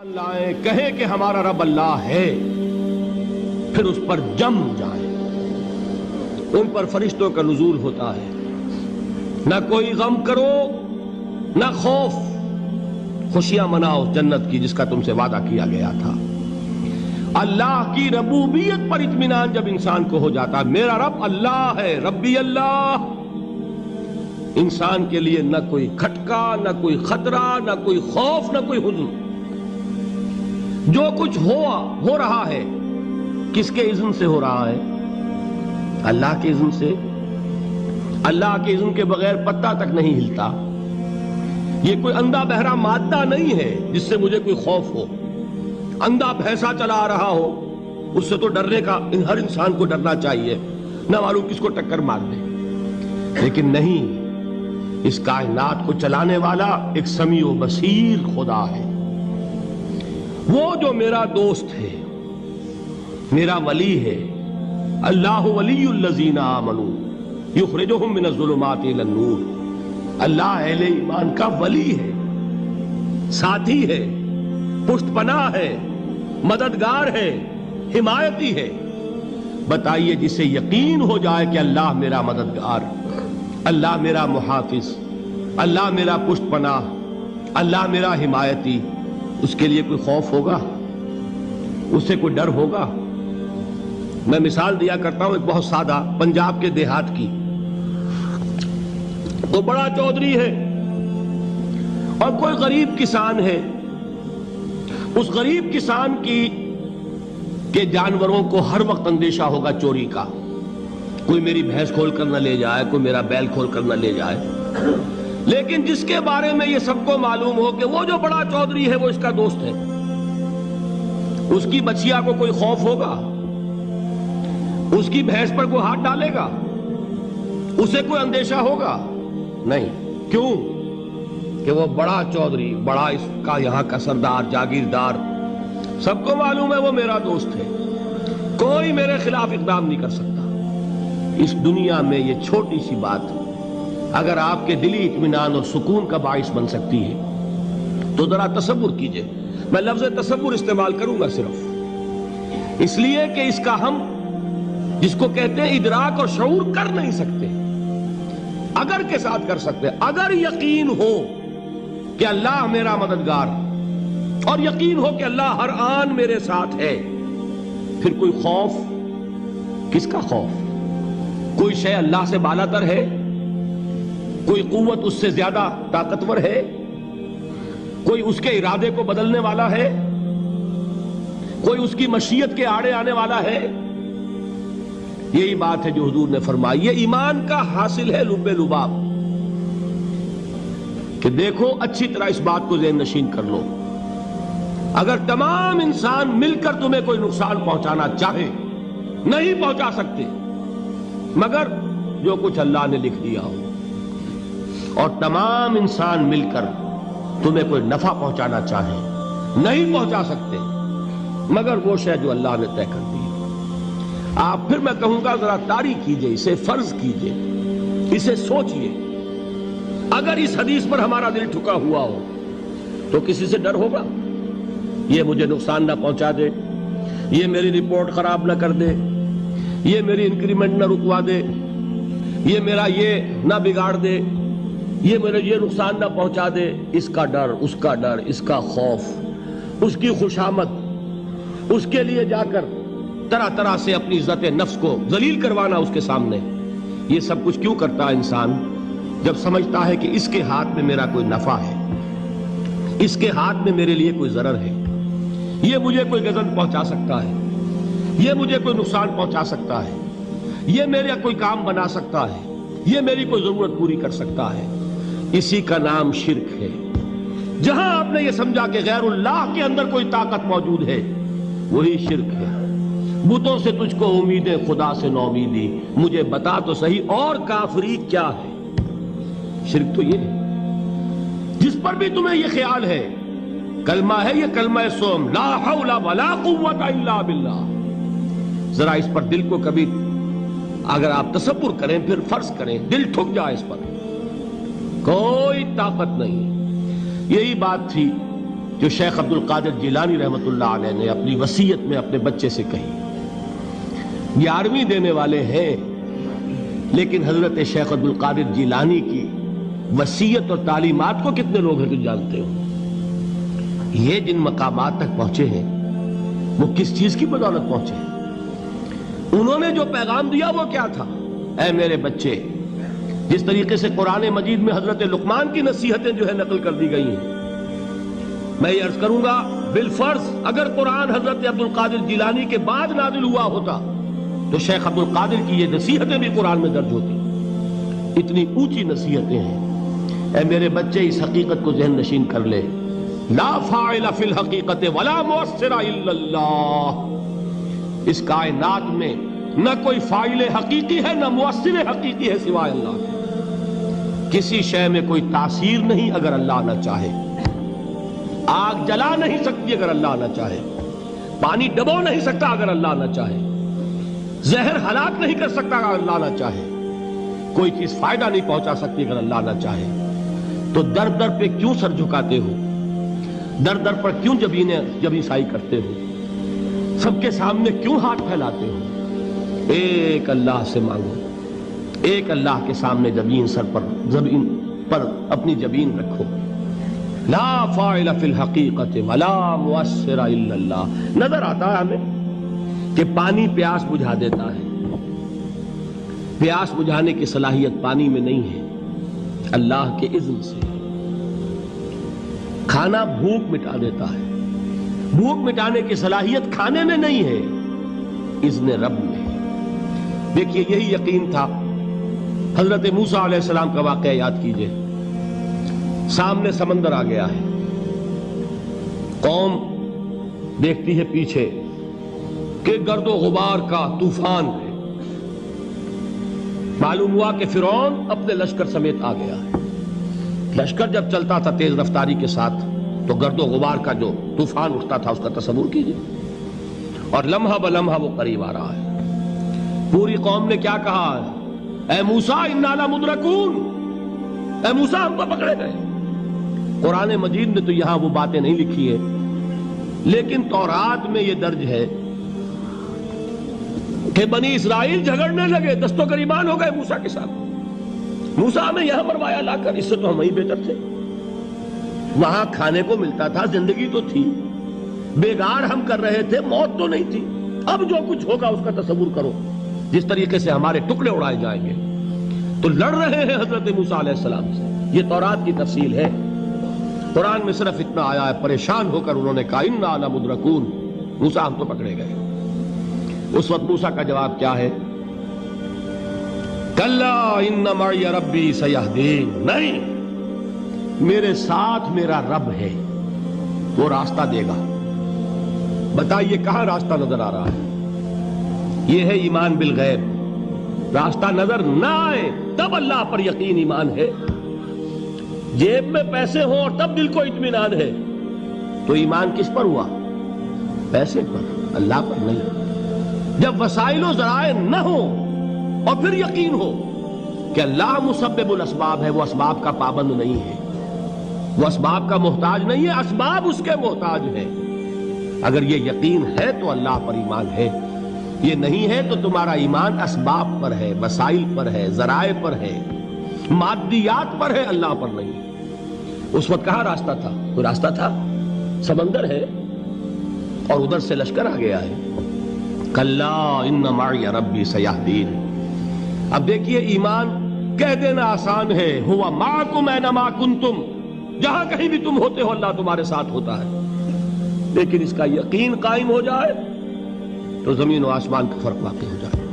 لائیں کہیں کہ ہمارا رب اللہ ہے، پھر اس پر جم جائیں۔ ان پر فرشتوں کا نزول ہوتا ہے، نہ کوئی غم کرو نہ خوف، خوشیاں مناؤ جنت کی جس کا تم سے وعدہ کیا گیا تھا۔ اللہ کی ربوبیت پر اطمینان جب انسان کو ہو جاتا، میرا رب اللہ ہے، ربی اللہ، انسان کے لیے نہ کوئی کھٹکا، نہ کوئی خطرہ، نہ کوئی خوف، نہ کوئی حزن۔ جو کچھ ہو رہا ہے کس کے اذن سے ہو رہا ہے؟ اللہ کے اذن سے۔ اللہ کے اذن کے بغیر پتا تک نہیں ہلتا۔ یہ کوئی اندھا بہرا مادہ نہیں ہے جس سے مجھے کوئی خوف ہو۔ اندھا بھینسا چلا آ رہا ہو اس سے تو ڈرنے کا ہر انسان کو ڈرنا چاہیے، نہ معلوم کس کو ٹکر مار دے۔ لیکن نہیں، اس کائنات کو چلانے والا ایک سمیع و بصیر خدا ہے، وہ جو میرا دوست ہے، میرا ولی ہے۔ اللہ ولی الذین آمنوا یخرجہم من الظلمات الی النور۔ اللہ اہل ایمان کا ولی ہے، ساتھی ہے، پشت پناہ ہے، مددگار ہے، حمایتی ہے۔ بتائیے جسے یقین ہو جائے کہ اللہ میرا مددگار، اللہ میرا محافظ، اللہ میرا پشت پناہ، اللہ میرا حمایتی، اس کے لیے کوئی خوف ہوگا؟ اس سے کوئی ڈر ہوگا؟ میں مثال دیا کرتا ہوں ایک بہت سادہ پنجاب کے دیہات کی۔ وہ بڑا چودھری ہے اور کوئی غریب کسان ہے۔ اس غریب کسان کے جانوروں کو ہر وقت اندیشہ ہوگا چوری کا، کوئی میری بھینس کھول کر نہ لے جائے، کوئی میرا بیل کھول کر نہ لے جائے۔ لیکن جس کے بارے میں یہ سب کو معلوم ہو کہ وہ جو بڑا چودھری ہے وہ اس کا دوست ہے، اس کی بچیا کو کوئی خوف ہوگا؟ اس کی بھینس پر کوئی ہاتھ ڈالے گا؟ اسے کوئی اندیشہ ہوگا؟ نہیں۔ کیوں؟ کہ وہ بڑا چودھری، بڑا اس کا یہاں کا سردار، جاگیردار، سب کو معلوم ہے وہ میرا دوست ہے، کوئی میرے خلاف اقدام نہیں کر سکتا۔ اس دنیا میں یہ چھوٹی سی بات اگر آپ کے دلی اطمینان اور سکون کا باعث بن سکتی ہے تو ذرا تصور کیجئے۔ میں لفظ تصور استعمال کروں گا صرف اس لیے کہ اس کا ہم جس کو کہتے ہیں ادراک اور شعور کر نہیں سکتے، اگر کے ساتھ کر سکتے۔ اگر یقین ہو کہ اللہ میرا مددگار اور یقین ہو کہ اللہ ہر آن میرے ساتھ ہے، پھر کوئی خوف؟ کس کا خوف؟ کوئی شے اللہ سے بالا تر ہے؟ کوئی قوت اس سے زیادہ طاقتور ہے؟ کوئی اس کے ارادے کو بدلنے والا ہے؟ کوئی اس کی مشیت کے آڑے آنے والا ہے؟ یہی بات ہے جو حضور نے فرمائی۔ یہ ایمان کا حاصل ہے لب لباب، کہ دیکھو اچھی طرح اس بات کو ذہن نشین کر لو، اگر تمام انسان مل کر تمہیں کوئی نقصان پہنچانا چاہے نہیں پہنچا سکتے، مگر جو کچھ اللہ نے لکھ دیا ہو، اور تمام انسان مل کر تمہیں کوئی نفع پہنچانا چاہے نہیں پہنچا سکتے، مگر وہ شے جو اللہ نے طے کر دی۔ آپ پھر میں کہوں گا ذرا طاری کیجئے، اسے فرض کیجئے، اسے سوچئے۔ اگر اس حدیث پر ہمارا دل ٹھکا ہوا ہو تو کسی سے ڈر ہوگا؟ یہ مجھے نقصان نہ پہنچا دے، یہ میری رپورٹ خراب نہ کر دے، یہ میری انکریمنٹ نہ رکوا دے، یہ میرا یہ نہ بگاڑ دے، یہ میرے یہ نقصان نہ پہنچا دے۔ اس کا ڈر، اس کا ڈر، اس کا خوف، اس کی خوشامد، اس کے لیے جا کر طرح طرح سے اپنی عزت نفس کو ذلیل کروانا اس کے سامنے، یہ سب کچھ کیوں کرتا ہے انسان؟ جب سمجھتا ہے کہ اس کے ہاتھ میں میرا کوئی نفع ہے، اس کے ہاتھ میں میرے لیے کوئی ضرر ہے، یہ مجھے کوئی غضب پہنچا سکتا ہے، یہ مجھے کوئی نقصان پہنچا سکتا ہے، یہ میرا کوئی کام بنا سکتا ہے، یہ میری کوئی ضرورت پوری کر سکتا ہے، اسی کا نام شرک ہے۔ جہاں آپ نے یہ سمجھا کہ غیر اللہ کے اندر کوئی طاقت موجود ہے، وہی شرک ہے۔ بتوں سے تجھ کو امیدیں، خدا سے نومیدی، مجھے بتا تو صحیح اور کافری کیا ہے؟ شرک تو یہ ہے۔ جس پر بھی تمہیں یہ خیال ہے، کلمہ ہے یہ کلمہ سوم، لا حول ولا قوت الا باللہ، ذرا اس پر دل کو کبھی اگر آپ تصور کریں، پھر فرض کریں، دل ٹھک جائے اس پر، کوئی طاقت نہیں۔ یہی بات تھی جو شیخ عبد القادر جیلانی رحمۃ اللہ علیہ نے اپنی وصیت میں اپنے بچے سے کہی. 11ویں دینے والے ہیں، لیکن حضرت شیخ عبد القادر جیلانی کی وصیت اور تعلیمات کو کتنے لوگ ہیں کہ جانتے ہو؟ یہ جن مقامات تک پہنچے ہیں وہ کس چیز کی بدولت پہنچے ہیں؟ انہوں نے جو پیغام دیا وہ کیا تھا؟ اے میرے بچے، جس طریقے سے قرآن مجید میں حضرت لقمان کی نصیحتیں جو ہے نقل کر دی گئی ہیں، میں یہ عرض کروں گا بالفرض اگر قرآن حضرت عبد القادر جیلانی کے بعد نازل ہوا ہوتا تو شیخ عبد القادر کی یہ نصیحتیں بھی قرآن میں درج ہوتی. اتنی اونچی نصیحتیں ہیں. اے میرے بچے، اس حقیقت کو ذہن نشین کر لے، لا فاعل فی الحقیقت ولا مؤثر الا اللہ. اس کائنات میں نہ کوئی فاعل حقیقی ہے نہ مؤثر حقیقی ہے سوائے اللہ کے. کسی شے میں کوئی تاثیر نہیں اگر اللہ نہ چاہے. آگ جلا نہیں سکتی اگر اللہ نہ چاہے. پانی ڈبو نہیں سکتا اگر اللہ نہ چاہے. زہر ہلاک نہیں کر سکتا اگر اللہ نہ چاہے. کوئی چیز فائدہ نہیں پہنچا سکتی اگر اللہ نہ چاہے. تو در در پہ کیوں سر جھکاتے ہو؟ در در پر کیوں جبیں سائی کرتے ہو؟ سب کے سامنے کیوں ہاتھ پھیلاتے ہو؟ ایک اللہ سے مانگو. ایک اللہ کے سامنے زمین پر اپنی جبین رکھو. لا فاعل فی الحقیقت ولا مؤثر الا اللہ. نظر آتا ہے ہمیں کہ پانی پیاس بجھا دیتا ہے. پیاس بجھانے کی صلاحیت پانی میں نہیں ہے، اللہ کے اذن سے. کھانا بھوک مٹا دیتا ہے، بھوک مٹانے کی صلاحیت کھانے میں نہیں ہے، اذن رب میں. دیکھیے یہی یقین تھا. حضرت موسیٰ علیہ السلام کا واقعہ یاد کیجئے. سامنے سمندر آ گیا ہے، قوم دیکھتی ہے پیچھے کہ گرد و غبار کا طوفان ہے. معلوم ہوا کہ فرعون اپنے لشکر سمیت آ گیا ہے. لشکر جب چلتا تھا تیز رفتاری کے ساتھ تو گرد و غبار کا جو طوفان اٹھتا تھا اس کا تصور کیجئے. اور لمحہ بلمحہ وہ قریب آ رہا ہے. پوری قوم نے کیا کہا ہے؟ اے موسیٰ انا لمدرکون، اے موسیٰ ہم کو پکڑے گئے. قرآن مجید نے تو یہاں وہ باتیں نہیں لکھی ہیں، لیکن تورات میں یہ درج ہے کہ بنی اسرائیل جھگڑنے لگے، دست و گریبان ہو گئے موسیٰ کے ساتھ. موسیٰ ہمیں یہاں مروایا لا کر، اس سے تو ہم ہی بہتر تھے. وہاں کھانے کو ملتا تھا، زندگی تو تھی، بیگار ہم کر رہے تھے، موت تو نہیں تھی. اب جو کچھ ہوگا اس کا تصور کرو، جس طریقے سے ہمارے ٹکڑے اڑائے جائیں گے. تو لڑ رہے ہیں حضرت موسیٰ علیہ السلام سے. یہ تورات کی تفصیل ہے. قرآن میں صرف اتنا آیا ہے، پریشان ہو کر انہوں نے کہا انا لمدرکون، موسیٰ ہم تو پکڑے گئے. اس وقت موسیٰ کا جواب کیا ہے؟ کلا ان معی ربی سیہدین. نہیں، میرے ساتھ میرا رب ہے، وہ راستہ دے گا. بتائیے کہاں راستہ نظر آ رہا ہے؟ یہ ہے ایمان بالغیب. راستہ نظر نہ آئے تب اللہ پر یقین ایمان ہے. جیب میں پیسے ہوں اور تب دل کو اطمینان ہے تو ایمان کس پر ہوا؟ پیسے پر، اللہ پر نہیں. جب وسائل و ذرائع نہ ہوں اور پھر یقین ہو کہ اللہ مسبب الاسباب ہے، وہ اسباب کا پابند نہیں ہے، وہ اسباب کا محتاج نہیں ہے، اسباب اس کے محتاج ہیں. اگر یہ یقین ہے تو اللہ پر ایمان ہے. یہ نہیں ہے تو تمہارا ایمان اسباب پر ہے، وسائل پر ہے، ذرائع پر ہے، مادیات پر ہے، اللہ پر نہیں. اس وقت کہاں راستہ تھا؟ کوئی راستہ تھا؟ سمندر ہے اور ادھر سے لشکر آ گیا ہے. کلا ان معی ربی سیہدین. اب دیکھیے ایمان کہہ دینا آسان ہے، ہوا معکم اینما کنتم، جہاں کہیں بھی تم ہوتے ہو اللہ تمہارے ساتھ ہوتا ہے. لیکن اس کا یقین قائم ہو جائے تو زمین و آسمان کا فرق واقع ہو جائے.